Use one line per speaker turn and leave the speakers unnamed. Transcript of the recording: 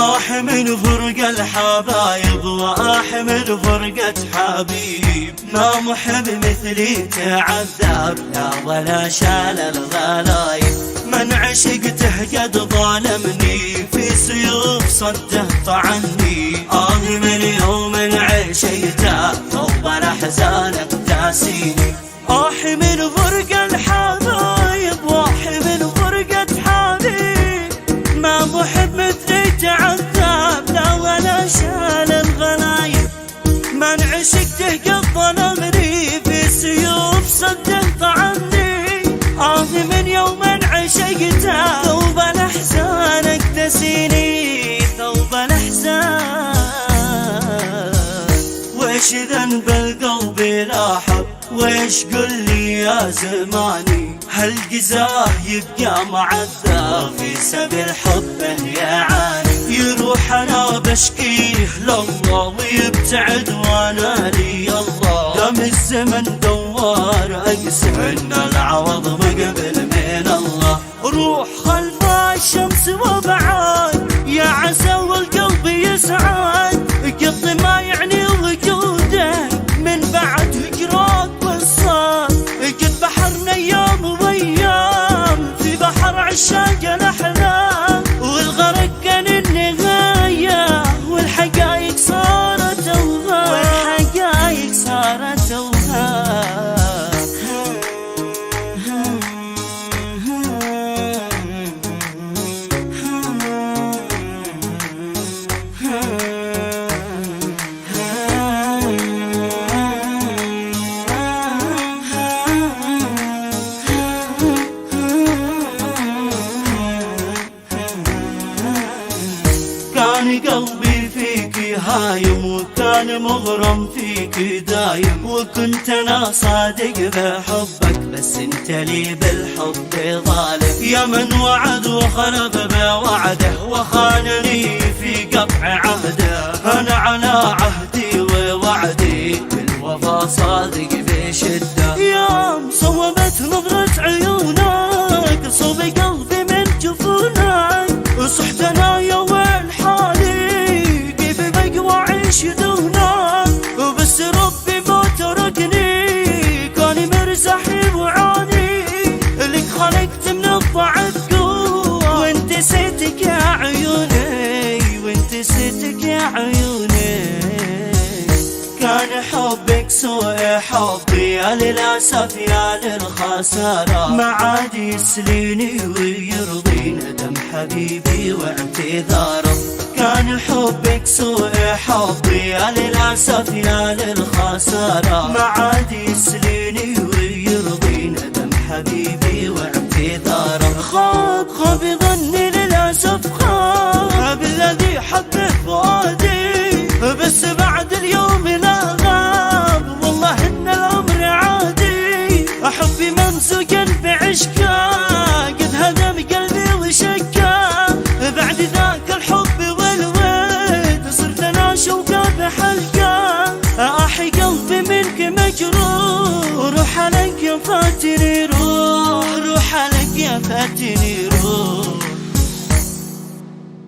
من فرق الحبايب من فرقة حبيب، ما محب مثلي تعذب لا ولا شال الغلايب. من عشقته قد ظالمني في سيوف صده طعني، من يوم عشيته ثوب الاحزان تاسيني. من فرق الحبايب من فرقة حبيب، ما محب مثلي تعذب لا ولا شال الغلايب. من عشقته قد ظلمني في سيوف صده طعني، من يوم عشقته ثوب الاحزان اكتسيني، ثوب الاحزان. ويش ذنب القلب لاحب ويش قل لي يا زماني، هل جزاه يبقى معذب في سبيل حبه يعاني. يروح انا بشكيه لله ويبتعد وانا لي الله، دام الزمن دوار اقسم ان العوض مقبل من الله. روح خلف الشمس وبعاد يا عسى والقلب يسعد، قضي ما يعني وجوده من بعد هجرات والصاد. قد بحرنا ايام وايام في بحر عشاق الاحلام، والغرق كان النهايه والحقايق صارت اوهام، والحقايق صارت اوهام. كان قلبي فيك هايم وكان مغرم فيك دايم، وكنت انا صادق بحبك بس انت لي بالحب ظالم. يا من وعد وخلف بوعده وخانني في قطع عهده، انا على عهدي ووعدي بالوفا صادق بشده. يا مصوبة نظرة عيونك صوب قلبي من جفونك، صحتنا يا ويل حالي كيف بقوى عيش دونك. بس ربي ما تركني كان مرزحي وعاني، لك خلقت من الضعف قوة وانت سيتك يا عيوني، وانت سيتك يا عيوني. كان حبك سوء حبي يا للأسف يا للخسارة، ما عاد يسليني ويرضي ندم حبيبي واعتذاره. كان حبك سوء حبي يا للأسف يا للخسارة، ما عاد يسليني ويرضي ندم حبيبي واعتذاره. خاب ظني للأسف خاب الذي حبه فؤادي، بس بعد اليوم لا غاب والله ان الامر عادي. حبي ممسوكا بعشقه قد هدم قلبي وشكه، بعد ذاك الحب والود صرت انا شوقه بحلقه. احي قلبي منك مجروح، روح عليك يا فاتني روح، روح عليك يا فاتني روح.